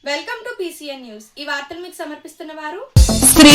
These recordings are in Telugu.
Welcome to PCN news. ఈ వార్తలు మీకు సమర్పిస్తున్న వారు శ్రీ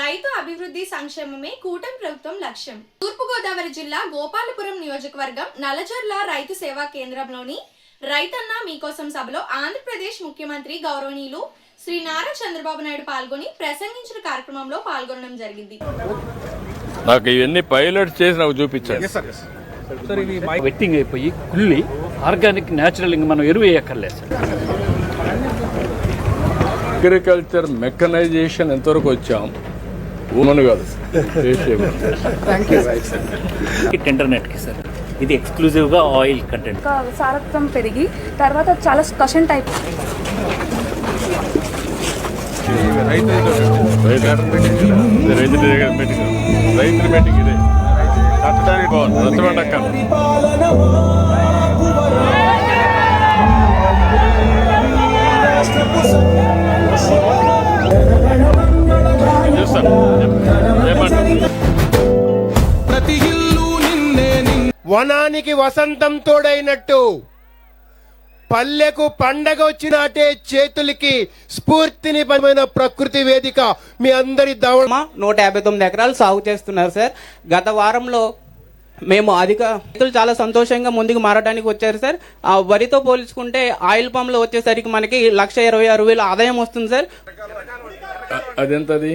రైతు అభివృద్ధి సంక్షేమమే కూటమి ప్రభుత్వం లక్ష్యం. తూర్పుగోదావరి జిల్లా గోపాలపురం నియోజకవర్గం నల్లజర్ల రైతు సేవా కేంద్రంలోని రైతన్న మీకోసం సభలో ఆంధ్రప్రదేశ్ ముఖ్యమంత్రి గౌరవనీయులు శ్రీ నారా చంద్రబాబు నాయుడు పాల్గొని ప్రసంగించిన కార్యక్రమంలో పాల్గొనడం జరిగింది. నాకు ఇవన్నీ పైలట్ చేసి నాకు చూపించారు. వెట్టింగ్ అయిపోయి కుళ్ళి ఆర్గానిక్ న్యాచురల్ ఇంకా మనం ఎరువు వేయక్కర్లేదు సార్. అగ్రికల్చర్ మెకనైజేషన్ ఎంతవరకు వచ్చాం ఊమను కాదు టెండర్ నెట్కి సార్ ఇది ఎక్స్క్లూజివ్గా ఆయిల్ కంటెంట్ సారత్వం పెరిగి తర్వాత చాలా స్కషన్ టైప్ రైతుల మీటింగ్ ఇదే రచ్చబండక్క వనానికి వసంతం తోడైనట్టు పల్లెకు పండగ వచ్చినట్టే చేతులకి స్ఫూర్తిని పడిన ప్రకృతి వేదిక మీ అందరి దవడ 159 ఎకరాలు సాగు చేస్తున్నారు సార్. గత వారంలో మేము రైతులు చాలా సంతోషంగా ముందుకు మారడానికి వచ్చారు సార్. ఆ వరితో పోల్చుకుంటే ఆయిల్ పంప్లో వచ్చేసరికి మనకి 1,26,000 ఆదాయం వస్తుంది సార్. అదెంతది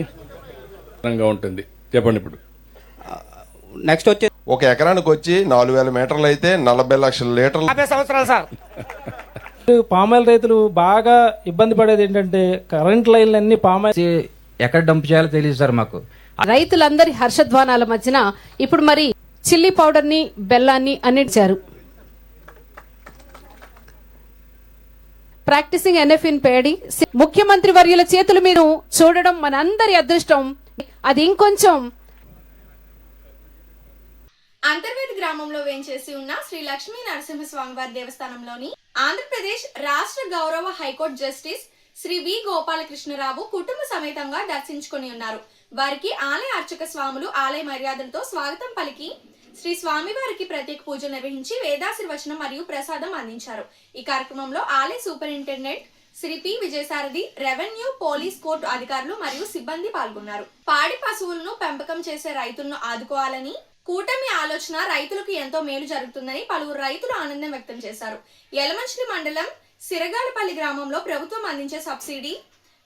ఉంటుంది చెప్పండి. ఇప్పుడు నెక్స్ట్ వచ్చే ఒక ఎకరానికి వచ్చి 4,000 మీటర్లు అయితే 40 లక్షల లీటర్లు. 50 సంవత్సరాలు సార్. పామాయిల్ రైతులు బాగా ఇబ్బంది పడేది ఏంటంటే కరెంట్ లైన్లు అన్ని పామాయిల్ ఎక్కడ డంప్ చేయాలో తెలియదు సార్ మాకు. రైతులందరి హర్షధ్వానాల మధ్యన ఇప్పుడు మరి చిల్లీ పౌడర్ ని బెల్లాన్ని అన్నిచ్చారు. ప్రాక్టీసింగ్ NF ఇన్ పేడి ముఖ్యమంత్రి వర్యుల చేతుల మీద చూడడం మనందరి అదృష్టం. అది ఇంకొంచెం అంతర్వేది గ్రామంలో వేంచేసి ఉన్న శ్రీ లక్ష్మీ నరసింహస్వామివారి దేవస్థానంలోని ఆంధ్రప్రదేశ్ రాష్ట్ర గౌరవ హైకోర్టు జస్టిస్ శ్రీ వి గోపాలకృష్ణరావు కుటుంబ సమేతంగా దర్శించుకుని ఉన్నారు. వారికి ఆలయ అర్చక స్వాములు ఆలయ మర్యాదలతో స్వాగతం పలికి శ్రీ స్వామివారికి ప్రత్యేక పూజలు నిర్వహించి వేదాశీర్వచనం మరియు ప్రసాదం అందించారు. ఈ కార్యక్రమంలో ఆలయ superintendent Shri P Vijayasarathi, revenue, police, court అధికారులు మరియు సిబ్బంది పాల్గొన్నారు. పాడి పశువులను పెంపకం చేసే రైతులను ఆదుకోవాలని కూటమి ఆలోచన రైతులకు ఎంతో మేలు జరుగుతుందని పలువురు రైతులు ఆనందం వ్యక్తం చేశారు. యలమంచిలి మండలం సిరగాలపల్లి గ్రామంలో ప్రభుత్వం అందించే సబ్సిడీ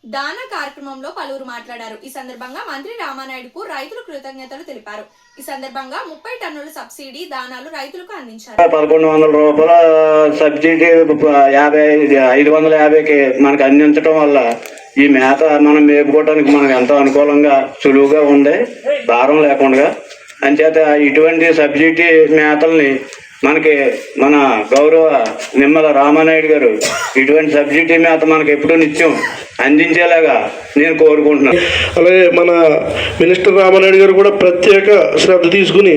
దానా కార్యక్రమంలో పలువురు మాట్లాడారు. ఈ సందర్భంగా మంత్రి రామానాయుడుకు రైతులు కృతజ్ఞతలు తెలిపారు. ఈ సందర్భంగా 30 టన్నుల సబ్సిడీ దానాలు రైతులకు అందించారు. 1,100 రూపాయల సబ్సిడీ 550కి మనకు అందించడం వల్ల ఈ మేత మనం మేపుకోవడానికి మనకు ఎంతో అనుకూలంగా సులువుగా ఉంది, భారం లేకుండా. అంచేత ఇటువంటి సబ్సిడీ మేతల్ని మనకి మన గౌరవ నిమ్మల రామానాయుడు గారు ఇటువంటి సబ్సిడీ మేత మనకి ఎప్పుడూ నిత్యం అందించేలాగా నేను కోరుకుంటున్నాను. అలాగే మన మినిస్టర్ రామానాయుడు గారు కూడా ప్రత్యేక శ్రద్ధ తీసుకుని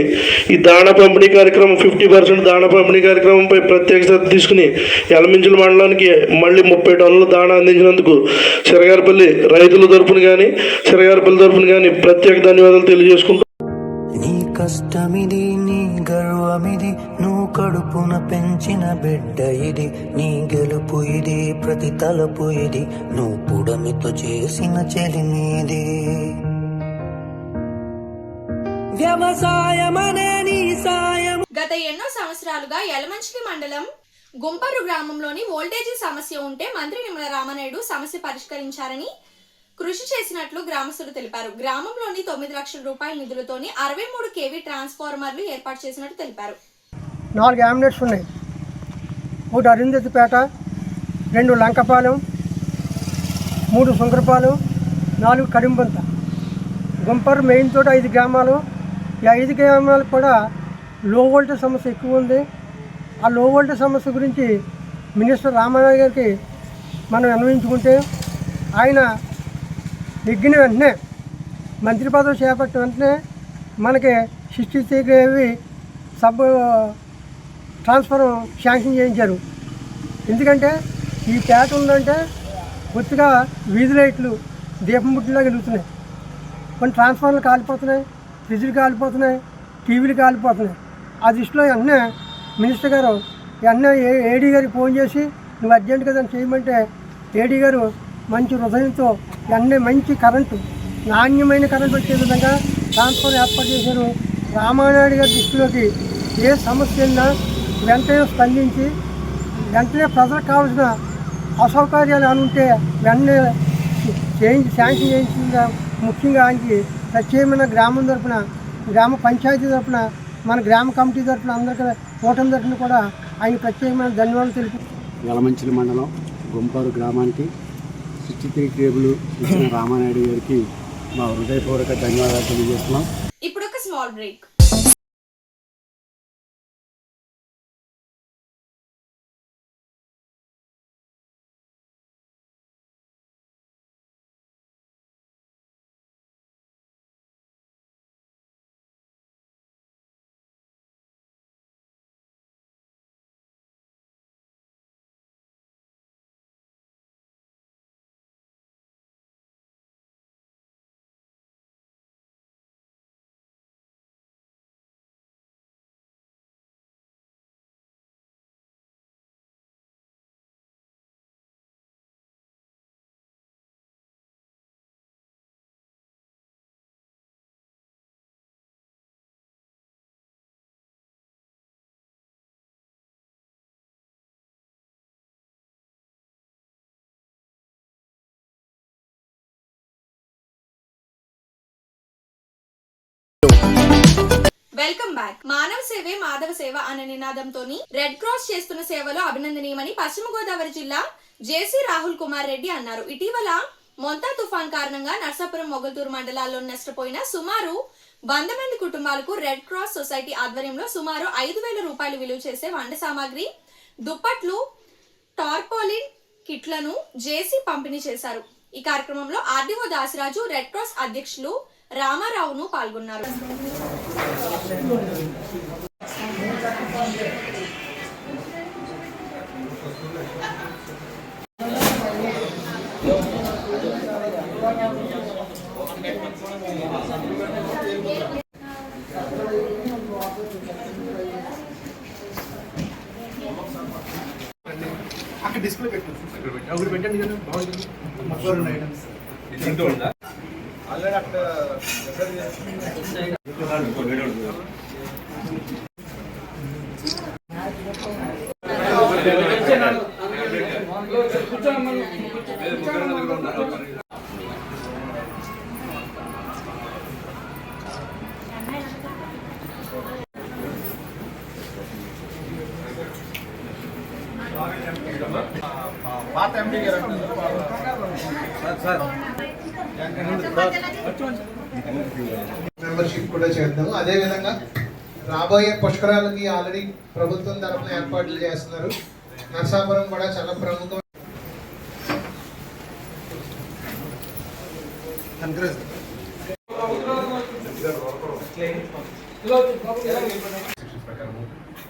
ఈ దాణా పంపిణీ కార్యక్రమం 50% దాణా పంపిణీ కార్యక్రమంపై ప్రత్యేక శ్రద్ధ తీసుకుని యలమంచిలి మండలానికి మళ్ళీ 30 టన్నుల దాణా అందించినందుకు సిరగారపల్లి రైతుల తరపున కానీ సిరగారపల్లి తరపున కానీ ప్రత్యేక ధన్యవాదాలు తెలియజేసుకుంటాం. నీ కష్టమిది, నీ గర్వమిది, నువ్వు కడుపున పెంచిన బిడ్డ ఇది, నీ గెలుపు ఇది, ప్రతి తలపు ఇది, నువ్వు పుడమితో చేసిన చెలిమీది. గత ఎన్నో సంవత్సరాలుగా యలమంచిలి మండలం గుంపర్రు గ్రామంలోని వోల్టేజీ సమస్య ఉంటే మంత్రి నిమ్మల రామానాయుడు సమస్య పరిష్కరించారని కృషి చేసినట్లు గ్రామస్తులు తెలిపారు. గ్రామంలోని 9 లక్షల రూపాయల నిధులతోని 63 kV ట్రాన్స్ఫార్మర్లు ఏర్పాటు చేసినట్టు తెలిపారు. 4 ఆంబులెన్స్ ఉన్నాయి. 1 అరుంధతిపేట, 2 లంకపాలెం, 3 సుంకరపాలెం, 4 కడింబంత. గుంపర్రు మెయిన్ తోట 5 గ్రామాలు. ఈ 5 గ్రామాలకు కూడా లో వోల్టేజ్ సమస్య ఎక్కువ ఉంది. ఆ లో వోల్టేజ్ సమస్య గురించి మినిస్టర్ రామారావు గారికి మనం అన్వయించుకుంటే ఆయన నెగ్గిన వెంటనే మంత్రి పదవి చేపట్టిన వెంటనే మనకి 63 kV సబ్ ట్రాన్స్ఫర్ శాంక్షన్ చేయించారు. ఎందుకంటే ఈ పేట ఉందంటే కొద్దిగా వీధి లైట్లు దీపం బుట్టిలా వెలుగుతున్నాయి. కొన్ని ట్రాన్స్ఫార్మర్లు కాలిపోతున్నాయి, ఫ్రిడ్జ్లు కాలిపోతున్నాయి, టీవీలు కాలిపోతున్నాయి. ఆ దృష్టిలో వెంటనే మినిస్టర్ గారు వెంటనే ఏడీ గారికి ఫోన్ చేసి నువ్వు అర్జెంటుగా దాన్ని చేయమంటే ఏడీ గారు మంచి హృదయంతో వెంటనే మంచి కరెంటు, నాణ్యమైన కరెంటు వచ్చే విధంగా ట్రాన్స్ఫర్ ఏర్పాటు చేశారు. రామానాయుడు గారి దృష్టిలోకి ఏ సమస్య ఉన్నా వెంటనే స్పందించి వెంటనే ప్రజలకు కావాల్సిన అసౌకర్యాలు అని ఉంటే వెంటనే శాంక్షన్ చేయించిన ముఖ్యంగా ఆయనకి ప్రత్యేకమైన గ్రామం తరఫున, గ్రామ పంచాయతీ తరఫున, మన గ్రామ కమిటీ తరఫున, అందరికీ కూటమి తరఫున కూడా ఆయన ప్రత్యేకమైన ధన్యవాదాలు తెలుపు. యలమంచిలి మండలం గుంపర్రు గ్రామానికి 63 కేబుల్ ఇచ్చిన రామానాయుడు గారికి మా హృదయపూర్వక ధన్యవాదాలు తెలియజేస్తున్నాం. ఇప్పుడు ఒక స్మాల్ బ్రేక్. Welcome back. మానవ సేవే మాధవ సేవ అనే నినాదంతోని రెడ్ క్రాస్ చేస్తున్న సేవలు అభినందనీయమని పశ్చిమ గోదావరి జిల్లా జేసీ రాహుల్ కుమార్ రెడ్డి అన్నారు. ఇటీవల మొంతా తుఫాన్ కారణంగా నర్సాపురం, మొగల్తూరు మండలాల్లో నష్టపోయిన సుమారు 100 మంది కుటుంబాలకు రెడ్ క్రాస్ సొసైటీ ఆధ్వర్యంలో సుమారు 5,000 రూపాయలు విలువ చేసే వంట సామాగ్రి, దుప్పట్లు, టార్పాలిన్ కిట్లను జేసీ పంపిణీ చేశారు. ఈ కార్యక్రమంలో ఆర్డీఓ దాసిరాజు, రెడ్ క్రాస్ అధ్యక్షులు రామారావును పాల్గొన్నారు. అక్కడ డిస్ప్లే పెట్టండి కదా బాగుంటుంది. ఆల్రెడీ అక్కడ పాత ఎంపీ గారు మెంబర్షిప్ కూడా చేద్దాము. అదేవిధంగా రాబోయే పుష్కరాలకి ఆల్రెడీ ప్రభుత్వం తరఫున ఏర్పాట్లు చేస్తున్నారు. నర్సాపురం కూడా చాలా ప్రముఖం.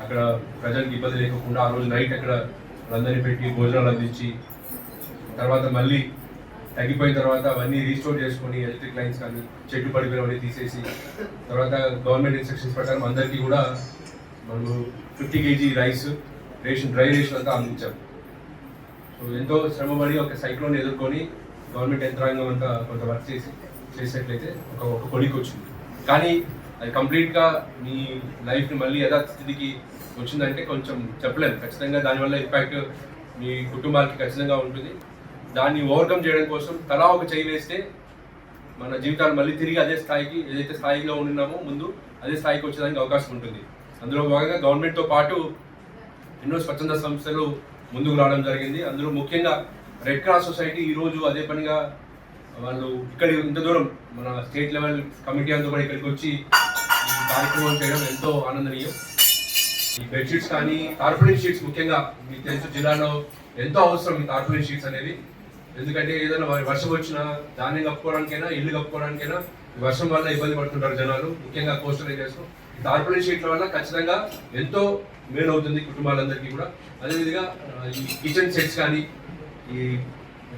అక్కడ ప్రజలకు ఇబ్బంది లేకుండా ఆ రోజు నైట్ అక్కడ అందరినీ పెట్టి భోజనాలు అందించి తర్వాత మళ్ళీ తగ్గిపోయిన తర్వాత అవన్నీ రీస్టోర్ చేసుకొని ఎలక్ట్రిక్ లైన్స్ కానీ చెట్టు పడిపోయినవన్నీ తీసేసి తర్వాత గవర్నమెంట్ ఇన్స్ట్రక్షన్స్ ప్రకారం అందరికీ కూడా మనము 50 kg రైస్ డ్రై రేషన్ అంతా అందించాం. సో ఎంతో శ్రమపడి ఒక సైక్లోన్ ఎదుర్కొని గవర్నమెంట్ యంత్రాంగం అంతా కొంత వర్క్ చేసినట్లయితే ఒక కొలికి వచ్చింది. కానీ అది కంప్లీట్గా మీ లైఫ్ని మళ్ళీ యథాస్థితికి వచ్చిందంటే కొంచెం చెప్పలేము. ఖచ్చితంగా దానివల్ల ఇంపాక్ట్ మీ కుటుంబాలకి ఖచ్చితంగా ఉంటుంది. దాన్ని ఓవర్కమ్ చేయడం కోసం తలా ఒక చేయి వేస్తే మన జీవితాలు మళ్ళీ తిరిగి అదే స్థాయికి, ఏదైతే స్థాయిలో ఉన్నామో ముందు అదే స్థాయికి వచ్చేదానికి అవకాశం ఉంటుంది. అందులో భాగంగా గవర్నమెంట్తో పాటు ఎన్నో స్వచ్ఛంద సంస్థలు ముందుకు రావడం జరిగింది. అందులో ముఖ్యంగా రెడ్ క్రాస్ సొసైటీ ఈరోజు అదే పనిగా వాళ్ళు ఇక్కడ ఇంత దూరం మన స్టేట్ లెవెల్ కమిటీ అంతా కూడా ఇక్కడికి వచ్చి ఈ కార్యక్రమం చేయడం ఎంతో ఆనందనీయం. ఈ బెడ్షీట్స్ కానీ టార్పాలిన్ షీట్స్ ముఖ్యంగా మీకు తెలుసు జిల్లాలో ఎంతో అవసరం ఈ టార్పాలిన్ షీట్స్ అనేది. ఎందుకంటే ఏదైనా వర్షం వచ్చినా ధాన్యం కప్పుకోవడానికైనా ఇల్లు కప్పుకోవడానికైనా వర్షం వల్ల ఇబ్బంది పడుతుంటారు జనాలు, ముఖ్యంగా కోస్టల్ ఏరియాస్లో. ఈ టార్పాలిన్ షీట్ల వల్ల ఖచ్చితంగా ఎంతో మేలు అవుతుంది కుటుంబాలందరికీ కూడా. అదేవిధంగా ఈ కిచెన్ సెట్స్ కానీ ఈ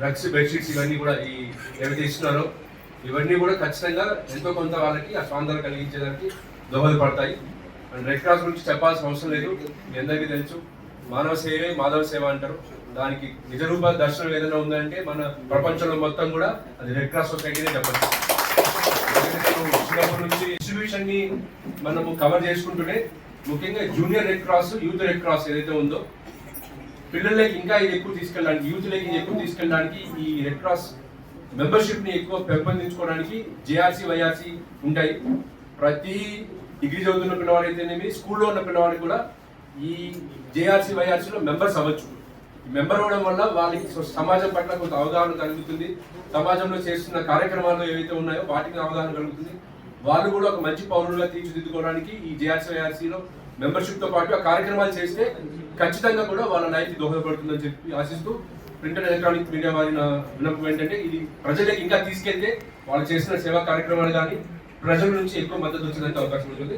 రగ్స్ బెడ్షీట్స్ ఇవన్నీ కూడా ఈ ఏవైతే ఇస్తున్నారో ఇవన్నీ కూడా ఖచ్చితంగా ఎంతో కొంత వాళ్ళకి ఆ స్వాంతన కలిగించేదానికి దోహదపడతాయి. అండ్ రెడ్ క్రాస్ గురించి చెప్పాల్సిన అవసరం లేదు, మీ అందరికీ తెలుసు. మానవ సేవే మాధవ సేవ అంటారు. దానికి నిజరూప దర్శనం ఏదైనా ఉందంటే మన ప్రపంచంలో మొత్తం కూడా అది రెడ్ క్రాస్ సొసైటీనే చెప్పచ్చు. చిన్నప్పటి నుంచి డిస్ట్రిబ్యూషన్ ని మనము కవర్ చేసుకుంటూనే ముఖ్యంగా junior red cross, youth red cross ఏదైతే ఉందో పిల్లలకి ఇంకా ఇది ఎక్కువ తీసుకెళ్ళడానికి, యూత్ లకి ఎక్కువ తీసుకెళ్ళడానికి ఈ రెడ్ క్రాస్ మెంబర్షిప్ ని ఎక్కువ పెంపొందించుకోవడానికి జేఆర్సీ వైఆర్సీ ఉంటాయి. ప్రతి డిగ్రీ చదువుతున్న పిల్లవాడు అయితేనేమి, స్కూల్లో ఉన్న పిల్లవాడికి కూడా ఈ జేఆర్సీ వైఆర్సీలో మెంబర్స్ అవ్వచ్చు. మెంబర్ అవ్వడం వల్ల వాళ్ళకి సమాజం పట్ల కొంత అవగాహన కలుగుతుంది. సమాజంలో చేస్తున్న కార్యక్రమాలు ఏవైతే ఉన్నాయో వాటికి అవగాహన కలుగుతుంది. వాళ్ళు కూడా ఒక మంచి పౌరులుగా తీర్చిదిద్దుకోవడానికి ఈ జేఆర్సీ వైఆర్సీలో మెంబర్షిప్ తో పాటు ఆ కార్యక్రమాలు చేస్తే ఖచ్చితంగా కూడా వాళ్ళ లైఫ్ దోహదపడుతుందని చెప్పి ఆశిస్తూ ప్రింట్ అండ్ ఎలక్ట్రానిక్ మీడియా వారిన విన్నపం ఏంటంటే ఇది ప్రజలకు ఇంకా తీసుకెళ్తే వాళ్ళు చేసిన సేవా కార్యక్రమాలు కానీ ప్రజల నుంచి ఎక్కువ మద్దతు వచ్చేందుకు అవకాశం ఉంటుంది.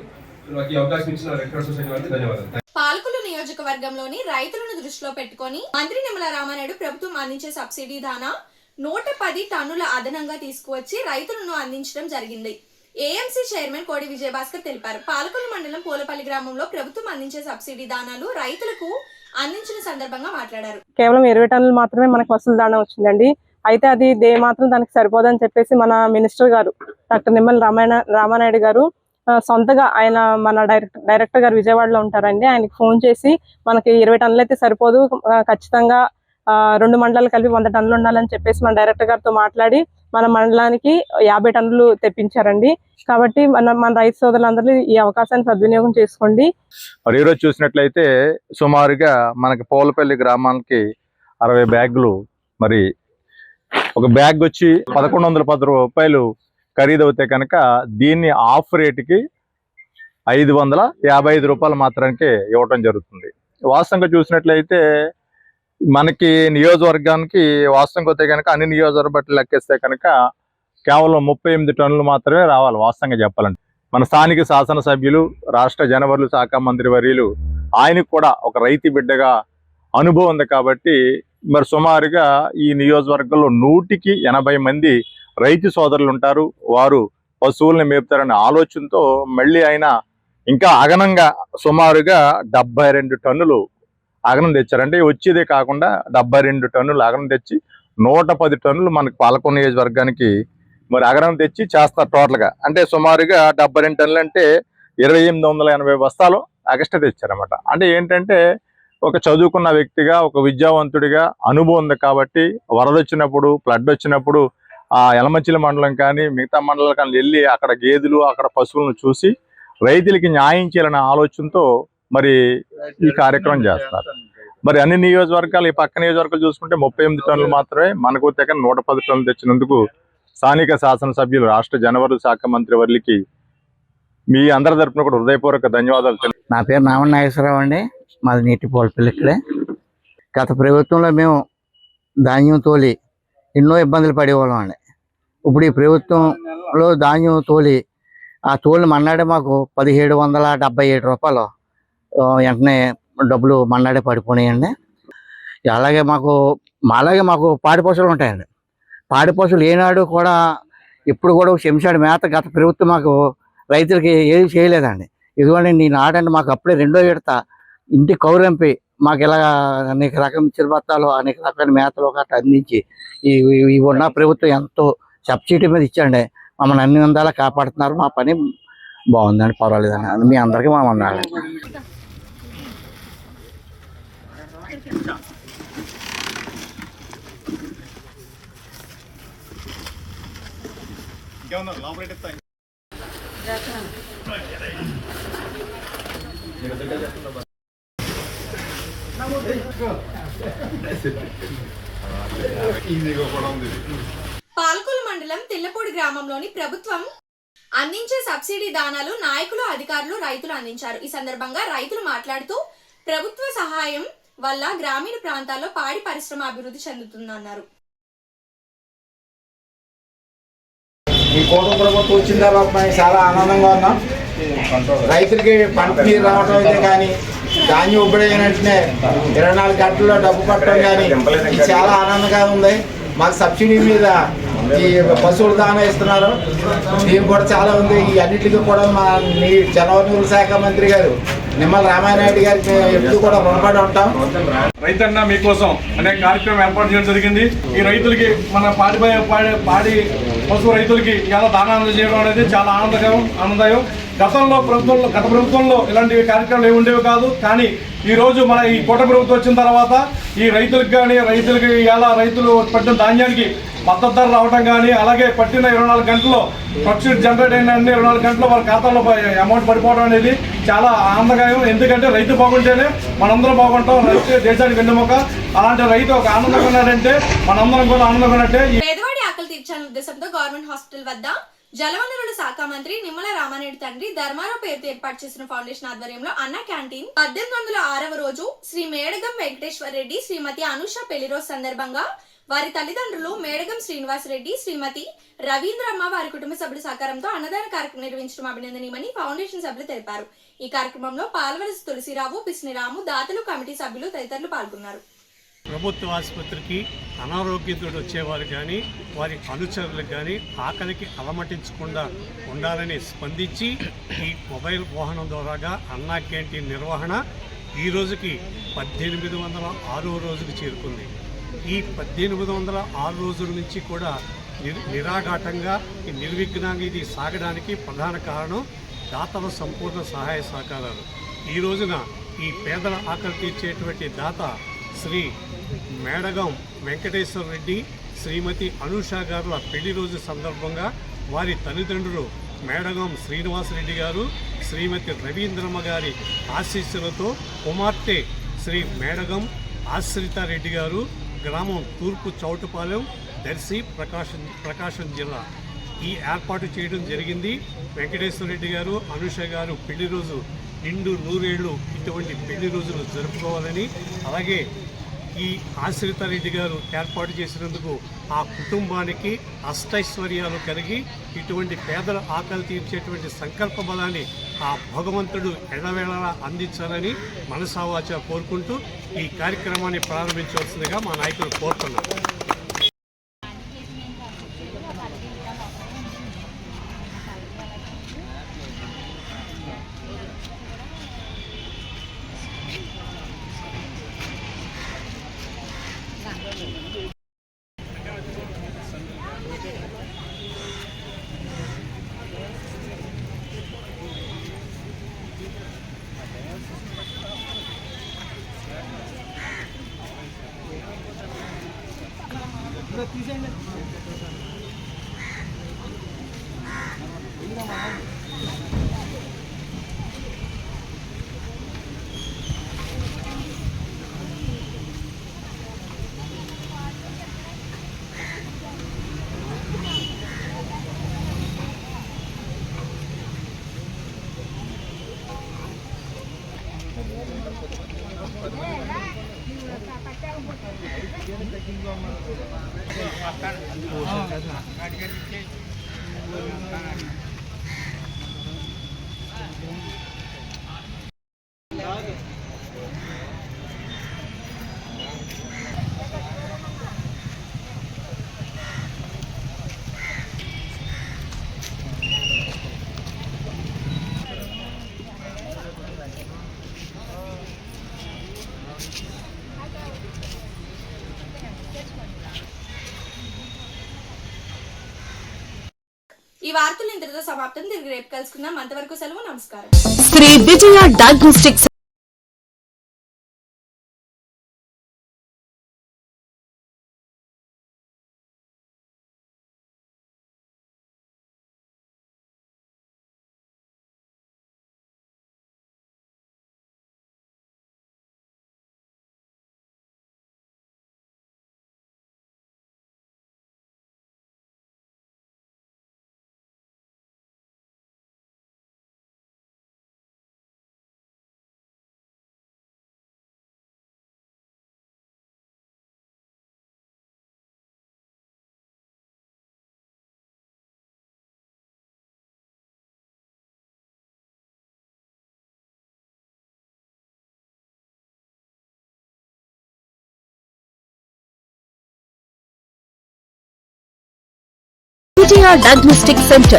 నాకు ఈ అవకాశం ఇచ్చిన రెడ్ క్రాస్ సొసైటీ వారికి ధన్యవాదాలు. పాలకులు నియోజకవర్గంలోని రైతులను దృష్టిలో పెట్టుకొని మంత్రి నిమ్మల రామానాయుడు ప్రభుత్వం అందించే సబ్సిడీ దానా 110 టన్నుల అదనంగా తీసుకువచ్చి రైతులను అందించడం జరిగింది. ఏఎంసీ చైర్మన్ కోడి విజయభాస్కర్ తెలిపారు. పాలకొల్లు మండలం పూలపల్లి గ్రామంలో ప్రభుత్వం అందించే సబ్సిడీ దానాలు రైతులకు అందించిన సందర్భంగా మాట్లాడారు. కేవలం 20 టన్నులు మాత్రమే మనకు వసూలు దానా వచ్చిందండి. అయితే అది మాత్రం దానికి సరిపోదని చెప్పేసి మన మినిస్టర్ గారు డాక్టర్ నిమ్మల రామానాయుడు గారు సొంతగా ఆయన మన డైరెక్టర్ గారు విజయవాడలో ఉంటారండి, ఆయనకి ఫోన్ చేసి మనకి 20 టన్నులు అయితే సరిపోదు, ఖచ్చితంగా 2 మండలాలు కలిపి 100 టన్నులు ఉండాలని చెప్పేసి మన డైరెక్టర్ గారితో మాట్లాడి మన మండలానికి 50 టన్నులు తెప్పించారండి. కాబట్టి మన రైతు సోదరులందరూ ఈ అవకాశాన్ని సద్వినియోగం చేసుకోండి. మరి ఈరోజు చూసినట్లయితే సుమారుగా మనకి పూలపల్లి గ్రామానికి 60 బ్యాగులు, మరి ఒక బ్యాగ్ వచ్చి 1110 రూపాయలు ఖరీదు అవుతే కనుక దీన్ని ఆఫ్ రేటుకి 555 రూపాయలు మాత్రానికి ఇవ్వటం జరుగుతుంది. వాస్తవంగా చూసినట్లయితే మనకి నియోజకవర్గానికి వాస్తవంగా అయితే కనుక అన్ని నియోజకవర్గ బట్టి లెక్కిస్తే కనుక కేవలం 38 టన్నులు మాత్రమే రావాలి. వాస్తవంగా చెప్పాలంటే మన స్థానిక శాసనసభ్యులు రాష్ట్ర జనవరుల శాఖ మంత్రి వర్యులు ఆయనకు కూడా ఒక రైతు బిడ్డగా అనుభవం ఉంది కాబట్టి మరి సుమారుగా ఈ నియోజకవర్గంలో 100కి 80 మంది రైతు సోదరులు ఉంటారు. వారు పశువుల్ని మేపుతారనే ఆలోచనతో మళ్ళీ ఆయన ఇంకా అగనంగా సుమారుగా 72 టన్నులు అగనం తెచ్చారంటే వచ్చేదే కాకుండా 72 టన్నులు అగనం తెచ్చి 110 టన్నులు మనకి పాలకొల్లు నియోజకవర్గానికి మరి అగనం తెచ్చి చేస్తారు టోటల్గా. అంటే సుమారుగా 72 టన్నులు అంటే 2880 బస్తాలు ఎక్స్ట్రా తెచ్చారన్నమాట. అంటే ఏంటంటే ఒక చదువుకున్న వ్యక్తిగా, ఒక విద్యావంతుడిగా అనుభవం ఉంది కాబట్టి వరద వచ్చినప్పుడు, ఫ్లడ్ వచ్చినప్పుడు ఆ యలమంచిలి మండలం కానీ మిగతా మండలాలు కానీ వెళ్ళి అక్కడ గేదెలు, అక్కడ పశువులను చూసి రైతులకి న్యాయం చేయాలనే ఆలోచనతో మరి ఈ కార్యక్రమం చేస్తున్నారు. మరి అన్ని నియోజకవర్గాలు, ఈ పక్క నియోజకవర్గాలు చూసుకుంటే 38 టన్నులు మాత్రమే, మనకు తెగ 110 టన్నులు తెచ్చినందుకు స్థానిక శాసనసభ్యులు రాష్ట్ర జనవరుల శాఖ మంత్రి వర్యులకి మీ అందరి తరపున కూడా హృదయపూర్వక ధన్యవాదాలు. నా పేరు నామన్ నాగేశ్వరరావు అండి, మాది నీటి పూలపల్లి ఇక్కడే. గత ప్రభుత్వంలో మేము ధాన్యం తోలి ఎన్నో ఇబ్బందులు పడేవాళ్ళం అండి. ఇప్పుడు ఈ ప్రభుత్వంలో ధాన్యం తోలి ఆ తోలిని మన్నాడే మాకు 1777 రూపాయలు వెంటనే డబ్బులు మన్నాడే పడిపోయినాయండి. అలాగే మాకు పాడి పశువులు ఉంటాయండి. పాడి పశువులు ఏనాడు కూడా ఇప్పుడు కూడా చెంచాడు మేత గత ప్రభుత్వం మాకు రైతులకి ఏది చేయలేదండి. ఇదిగోండి నీ నాటండి మాకు అప్పుడే 2వ విడత ఇంటి కౌరంపి మాకు ఇలా అనేక రకం చిరుబత్తాలు, అనేక రకాల మేతలు గట్రా అందించి ఈ ఉన్న ప్రభుత్వం ఎంతో సబ్సిడీ మీద ఇచ్చండి మమ్మల్ని అన్ని విధాలా కాపాడుతున్నారు. మా పని బాగుందండి, పర్వాలేదండి. మీ అందరికీ మా వండాలి. పాల్కొల్లు మండలం తిల్లపూడి గ్రామంలోని ప్రభుత్వం అందించే సబ్సిడీ దానాలు నాయకులు, అధికారులు, రైతులు అందించారు. ఈ సందర్భంగా రైతులు మాట్లాడుతూ ప్రభుత్వ సహాయం వల్ల గ్రామీణ ప్రాంతాల్లో పాడి పరిశ్రమ అభివృద్ధి చెందుతుందన్నారు. ఈ కోట ప్రభుత్వం వచ్చిన తర్వాత మేము చాలా ఆనందంగా ఉన్నాం. రైతులకి పంట నీరు రావడం అయితే కానీ, ధాన్యం ఉబ్బడిన వెంటనే 24 గంటల్లో డబ్బు పట్టడం కానీ ఇది చాలా ఆనందంగా ఉంది. మాకు సబ్సిడీ మీద ఈ పశువుల దానా ఇస్తున్నారు, దీని కూడా చాలా ఉంది. ఈ అన్నిటికీ కూడా మా జలవనరుల శాఖ మంత్రి గారు నిమ్మల రామానాయుడు గారికి ఎప్పుడు కూడా రుణపడి ఉంటాం. రైతన్న మీకోసం అనే కార్యక్రమం ఏర్పాటు చేయడం జరిగింది. ఈ రైతులకి మన పాడి పశువు రైతులకి ఇలా దానాలు చేయడం అనేది చాలా ఆనందదాయం. గత ప్రభుత్వంలో ఇలాంటి కార్యక్రమాలు ఏమి ఉండేవి కాదు. కానీ ఈరోజు మన ఈ కోట ప్రభుత్వం వచ్చిన తర్వాత ఈ రైతులకు కానీ ఇలా రైతులు పట్టిన ధాన్యానికి మద్దతు ధర రావడం కానీ, అలాగే పట్టిన 24 గంటల్లో ప్రొక్యూట్ జనరేట్ అయిన 24 గంటల్లో వారి ఖాతాలో అమౌంట్ పడిపోవడం అనేది చాలా ఆనందదాయం. ఎందుకంటే రైతు బాగుంటేనే మనందరం బాగుంటాం. రైతు దేశానికి వెన్నెముక. అలాంటి రైతు ఒక ఆనందంగా ఉన్నాడంటే మనందరం కూడా ఆనందంగా ఉన్నట్టే. పేదవాడి ఆకలి తీర్చాలనే ఉద్దేశంతో గవర్నమెంట్ హాస్పిటల్ వద్ద జలవనరుల శాఖ మంత్రి నిమ్మల రామారెడ్డి తండ్రి ధర్మారావు పేరుతో ఏర్పాటు చేసిన ఫౌండేషన్ ఆధ్వర్యంలో అన్న క్యాంటీన్ 1806వ రోజు శ్రీ మేడగం వెంకటేశ్వర రెడ్డి, శ్రీమతి అనుష పెళ్లి రోజు సందర్భంగా వారి తల్లిదండ్రులు మేడగం శ్రీనివాస్ రెడ్డి, శ్రీమతి రవీంద్రమ్మ వారి కుటుంబ సభ్యుల సహకారంతో అన్నదాన కార్యక్రమం నిర్వహించడం అభినందనీయమని ఫౌండేషన్ సభ్యులు తెలిపారు. ఈ కార్యక్రమంలో పాల్వలసి తులసిరావు, పిస్నిరాము, దాతలు, కమిటీ సభ్యులు తదితరులు పాల్గొన్నారు. ప్రభుత్వ ఆసుపత్రికి అనారోగ్యంతో వచ్చేవారు కానీ, వారి అనుచరులకు కానీ ఆకలికి అలమటించకుండా ఉండాలని స్పందించి ఈ మొబైల్ వాహనం ద్వారాగా అన్నా క్యాంటీన్ నిర్వహణ ఈ రోజుకి 1806వ రోజుకు చేరుకుంది. ఈ 1806 రోజుల నుంచి కూడా నిరాఘాటంగా నిర్విఘ్నంగా ఇది సాగడానికి ప్రధాన కారణం దాతల సంపూర్ణ సహాయ సహకారాలు. ఈ రోజున ఈ పేదల ఆకలి తీర్చేటువంటి దాత శ్రీ మేడగం వెంకటేశ్వర రెడ్డి, శ్రీమతి అనుష గారుల పెళ్లి రోజు సందర్భంగా వారి తల్లిదండ్రులు మేడగం శ్రీనివాసరెడ్డి గారు, శ్రీమతి రవీంద్రమ్మ గారి ఆశీస్సులతో కుమార్తె శ్రీ మేడగం ఆశ్రితారెడ్డి గారు, గ్రామం తూర్పు చౌటుపాలెం, దర్శి, ప్రకాశం జిల్లా ఈ ఏర్పాటు చేయడం జరిగింది. వెంకటేశ్వర రెడ్డి గారు, అనుష గారు పెళ్లి రోజు నిండు 100 ఏళ్ళు ఇటువంటి పెళ్లి రోజులు జరుపుకోవాలని, అలాగే ఈ ఆశ్రితారెడ్డి గారు ఏర్పాటు చేసినందుకు ఆ కుటుంబానికి అష్టైశ్వర్యాలు కలిగి ఇటువంటి పేదల ఆకలి తీర్చేటువంటి సంకల్ప బలాన్ని ఆ భగవంతుడు ఎడవేళలా అందించాలని మనసావాచ కోరుకుంటూ ఈ కార్యక్రమాన్ని ప్రారంభించవలసిందిగా మా నాయకులు కోరుతున్నారు. ఈ ఈ వార్తలు ఇంతటితో సమాప్తం. తిరిగి రేపు కలుసుకుందాం. అంతవరకు సెలవు. నమస్కారం. శ్రీ విజయ డయాగ్నోస్టిక్స్ విజయ డయాగ్నోస్టిక్ సెంటర్